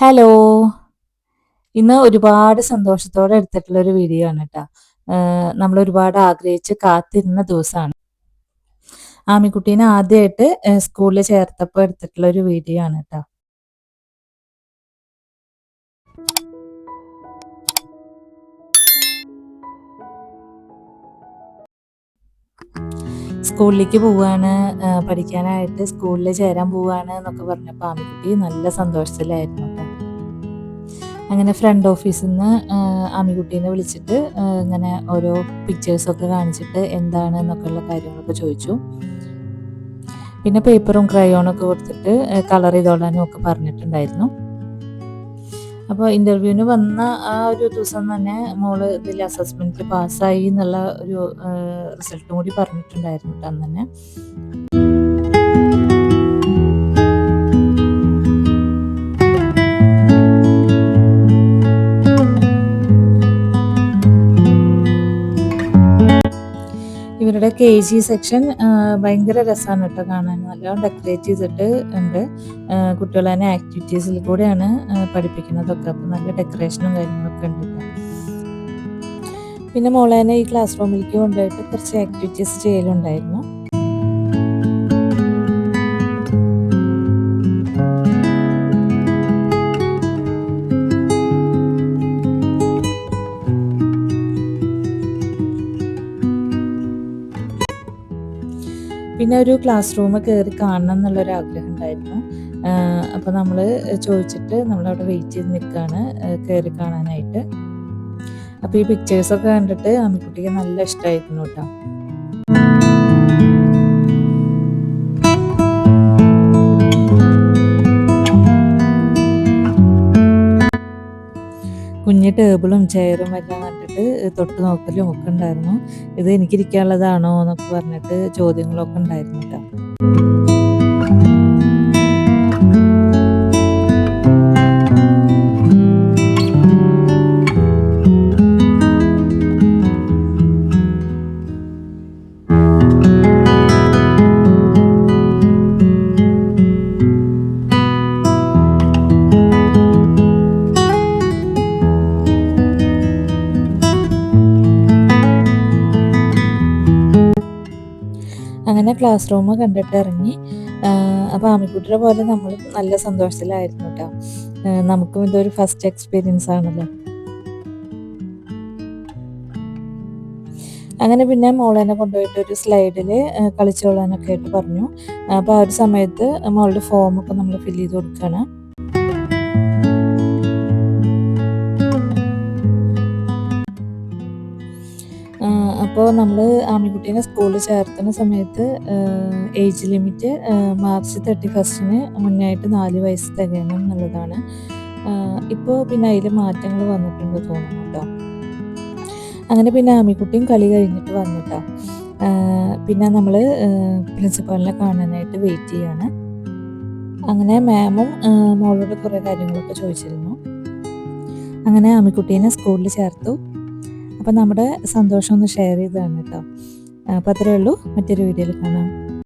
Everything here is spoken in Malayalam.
ഹലോ! ഇന്ന് ഒരുപാട് സന്തോഷത്തോടെ എടുത്തിട്ടുള്ളൊരു വീഡിയോ ആണ് ട്ടോ. നമ്മളൊരുപാട് ആഗ്രഹിച്ച് കാത്തിരുന്ന ദിവസാണ്. ആമിക്കുട്ടീനെ ആദ്യായിട്ട് സ്കൂളിൽ ചേർത്തപ്പോൾ എടുത്തിട്ടുള്ളൊരു വീഡിയോ ആണ് ട്ടോ. സ്കൂളിലേക്ക് പോവാണ്, പഠിക്കാനായിട്ട് സ്കൂളിൽ ചേരാൻ പോവാണ് എന്നൊക്കെ പറഞ്ഞപ്പോൾ ആമിക്കുട്ടി നല്ല സന്തോഷത്തിലായിരുന്നു ട്ടോ. അങ്ങനെ ഫ്രണ്ട് ഓഫീസിൽ നിന്ന് ആമിക്കുട്ടീനെ വിളിച്ചിട്ട് ഇങ്ങനെ ഓരോ പിക്ചേഴ്സൊക്കെ കാണിച്ചിട്ട് എന്താണ് എന്നൊക്കെയുള്ള കാര്യങ്ങളൊക്കെ ചോദിച്ചു. പിന്നെ പേപ്പറും ക്രയോണൊക്കെ കൊടുത്തിട്ട് കളർ ചെയ്തോളാനും ഒക്കെ പറഞ്ഞിട്ടുണ്ടായിരുന്നു. അപ്പോൾ ഇൻ്റർവ്യൂവിന് വന്ന ആ ഒരു ദിവസം തന്നെ മോള് ഇതിൽ അസസ്മെൻറ്റിൽ പാസ്സായി എന്നുള്ള ഒരു റിസൾട്ടും കൂടി പറഞ്ഞിട്ടുണ്ടായിരുന്നു കേട്ടോ അന്ന് തന്നെ. ഇവരുടെ KG സെക്ഷൻ ഭയങ്കര രസമാണ് കേട്ടോ കാണാൻ. നല്ലോണം ഡെക്കറേറ്റ് ചെയ്തിട്ട് ഉണ്ട്. കുട്ടികൾ തന്നെ ആക്ടിവിറ്റീസിൽ കൂടെയാണ് പഠിപ്പിക്കുന്നതൊക്കെ. അപ്പം നല്ല ഡെക്കറേഷനും കാര്യങ്ങളൊക്കെ ഉണ്ട് കേട്ടോ. പിന്നെ മോളേനെ ഈ ക്ലാസ് റൂമിലേക്ക് കൊണ്ടുപോയിട്ട് കുറച്ച് ആക്ടിവിറ്റീസ് ചെയ്യലുണ്ടായിരുന്നു. പിന്നെ ഒരു ക്ലാസ് റൂം കയറി കാണണം എന്നുള്ളൊരു ആഗ്രഹം ഉണ്ടായിരുന്നു. അപ്പോൾ നമ്മൾ ചോദിച്ചിട്ട് നമ്മളവിടെ വെയിറ്റ് ചെയ്ത് നിൽക്കുകയാണ് കയറി കാണാനായിട്ട്. അപ്പോൾ ഈ പിക്ചേഴ്സൊക്കെ കണ്ടിട്ട് ആമിക്കുട്ടിക്ക് നല്ല ഇഷ്ടമായിരുന്നു കേട്ടോ. കുഞ്ഞ് ടേബിളും ചെയറും എല്ലാം കണ്ടിട്ട് തൊട്ട് നോക്കലും ഒക്കെ ഉണ്ടായിരുന്നു. ഇത് എനിക്കിരിക്കാനുള്ളതാണോ എന്നൊക്കെ പറഞ്ഞിട്ട് ചോദ്യങ്ങളൊക്കെ ഉണ്ടായിരുന്നു കേട്ടോ. അങ്ങനെ ക്ലാസ് റൂം കണ്ടിട്ട് ഇറങ്ങി. അപ്പോൾ ആമിക്കുട്ടിയുടെ പോലെ നമ്മൾ നല്ല സന്തോഷത്തിലായിരുന്നു കേട്ടോ. നമുക്കും ഇതൊരു ഫസ്റ്റ് എക്സ്പീരിയൻസ് ആണല്ലോ. അങ്ങനെ പിന്നെ മോളേനെ കൊണ്ടുപോയിട്ട് ഒരു സ്ലൈഡിൽ കളിച്ചോളാനൊക്കെ ആയിട്ട് പറഞ്ഞു. അപ്പോൾ ആ ഒരു സമയത്ത് മോളുടെ ഫോമൊക്കെ നമ്മൾ ഫില്ല് ചെയ്ത് കൊടുക്കുകയാണ്. അപ്പോൾ നമ്മൾ ആമിക്കുട്ടീനെ സ്കൂളിൽ ചേർത്തുന്ന സമയത്ത് ഏജ് ലിമിറ്റ് മാർച്ച് 31 മുന്നായിട്ട് 4 വയസ്സ് തികയണം എന്നുള്ളതാണ്. ഇപ്പോൾ പിന്നെ അതിൽ മാറ്റങ്ങൾ വന്നിട്ടുണ്ട് തോന്നുന്നു കേട്ടോ. അങ്ങനെ പിന്നെ ആമിക്കുട്ടിയും കളി കഴിഞ്ഞിട്ട് വന്നിട്ടോ. പിന്നെ നമ്മൾ പ്രിൻസിപ്പാളിനെ കാണാനായിട്ട് വെയിറ്റ് ചെയ്യാണ്. അങ്ങനെ മാമും മോളോട് കുറേ കാര്യങ്ങളൊക്കെ ചോദിച്ചിരുന്നു. അങ്ങനെ ആമിക്കുട്ടീനെ സ്കൂളിൽ ചേർത്തു. അപ്പം നമ്മുടെ സന്തോഷം ഒന്ന് ഷെയർ ചെയ്തതാണ് കേട്ടോ. അപ്പോൾ അത്രയേ ഉള്ളൂ. മറ്റൊരു വീഡിയോയിൽ കാണാം.